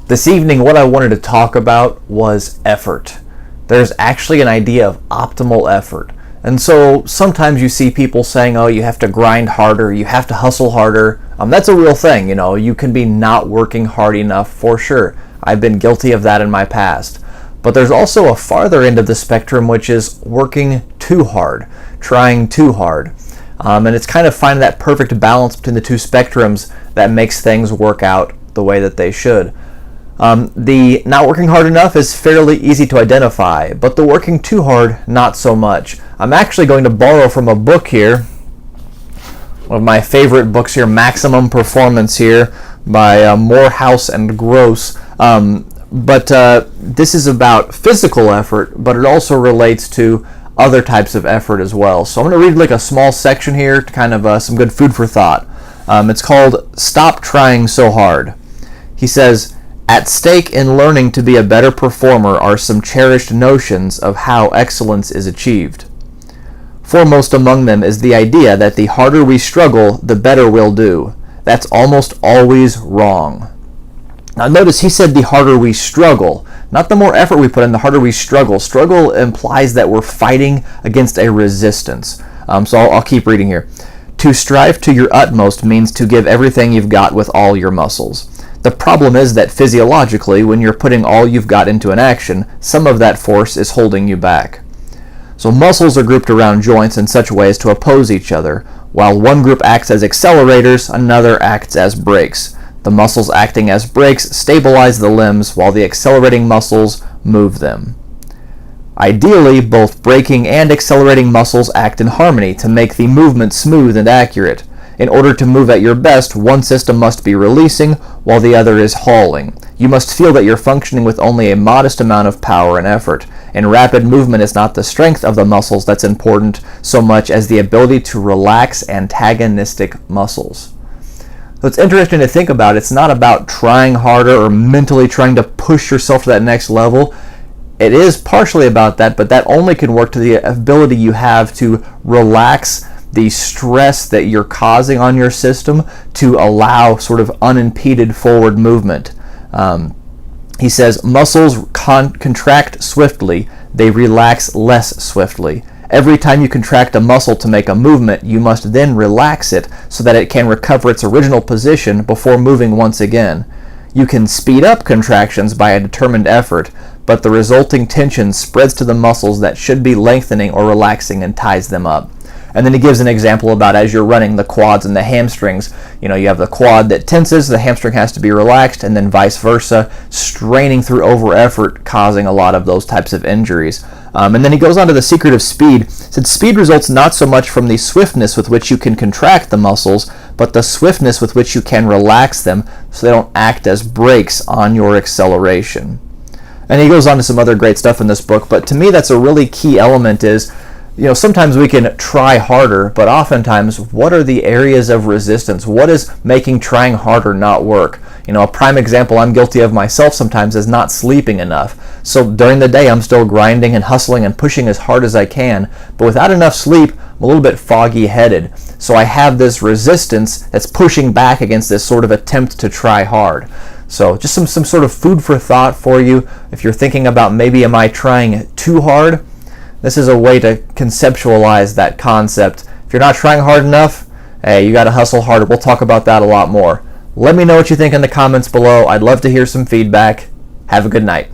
This evening, what I wanted to talk about was effort. There's actually an idea of optimal effort. And so sometimes you see people saying, oh, you have to grind harder, you have to hustle harder. That's a real thing, you can be not working hard enough for sure. I've been guilty of that in my past. But there's also a farther end of the spectrum, which is working too hard, trying too hard. And it's kind of finding that perfect balance between the two spectrums that makes things work out the way that they should. The not working hard enough is fairly easy to identify, but the working too hard, not so much. I'm actually going to borrow from a book here, one of my favorite books here, Maximum Performance here, by Morehouse and Gross. But this is about physical effort, but it also relates to other types of effort as well. So I'm going to read like a small section here to kind of some good food for thought. It's called Stop Trying So Hard. He says, at stake in learning to be a better performer are some cherished notions of how excellence is achieved. Foremost among them is the idea that the harder we struggle, the better we'll do. That's almost always wrong. Now notice he said the harder we struggle, not the more effort we put in, the harder we struggle. Struggle implies that we're fighting against a resistance. So I'll keep reading here. To strive to your utmost means to give everything you've got with all your muscles. The problem is that physiologically, when you're putting all you've got into an action, some of that force is holding you back. So muscles are grouped around joints in such ways to oppose each other. While one group acts as accelerators, another acts as brakes. The muscles acting as brakes stabilize the limbs, while the accelerating muscles move them. Ideally, both braking and accelerating muscles act in harmony to make the movement smooth and accurate. In order to move at your best, one system must be releasing while the other is hauling. You must feel that you're functioning with only a modest amount of power and effort. In rapid movement, it's not the strength of the muscles that's important so much as the ability to relax antagonistic muscles. So it's interesting to think about. It's not about trying harder or mentally trying to push yourself to that next level. It is partially about that, but that only can work to the ability you have to relax the stress that you're causing on your system to allow sort of unimpeded forward movement. He says, muscles contract swiftly, they relax less swiftly. Every time you contract a muscle to make a movement, you must then relax it so that it can recover its original position before moving once again. You can speed up contractions by a determined effort, but the resulting tension spreads to the muscles that should be lengthening or relaxing and ties them up. And then he gives an example about as you're running the quads and the hamstrings. You have the quad that tenses, the hamstring has to be relaxed, and then vice versa, straining through over effort, causing a lot of those types of injuries. And then he goes on to the secret of speed. He said speed results not so much from the swiftness with which you can contract the muscles, but the swiftness with which you can relax them so they don't act as brakes on your acceleration. And he goes on to some other great stuff in this book, but to me that's a really key element is, sometimes we can try harder, but oftentimes, what are the areas of resistance? What is making trying harder not work? A prime example I'm guilty of myself sometimes is not sleeping enough. So during the day, I'm still grinding and hustling and pushing as hard as I can, but without enough sleep, I'm a little bit foggy-headed. So I have this resistance that's pushing back against this sort of attempt to try hard. So just some sort of food for thought for you. If you're thinking about maybe am I trying too hard? This is a way to conceptualize that concept. If you're not trying hard enough, hey, you got to hustle harder. We'll talk about that a lot more. Let me know what you think in the comments below. I'd love to hear some feedback. Have a good night.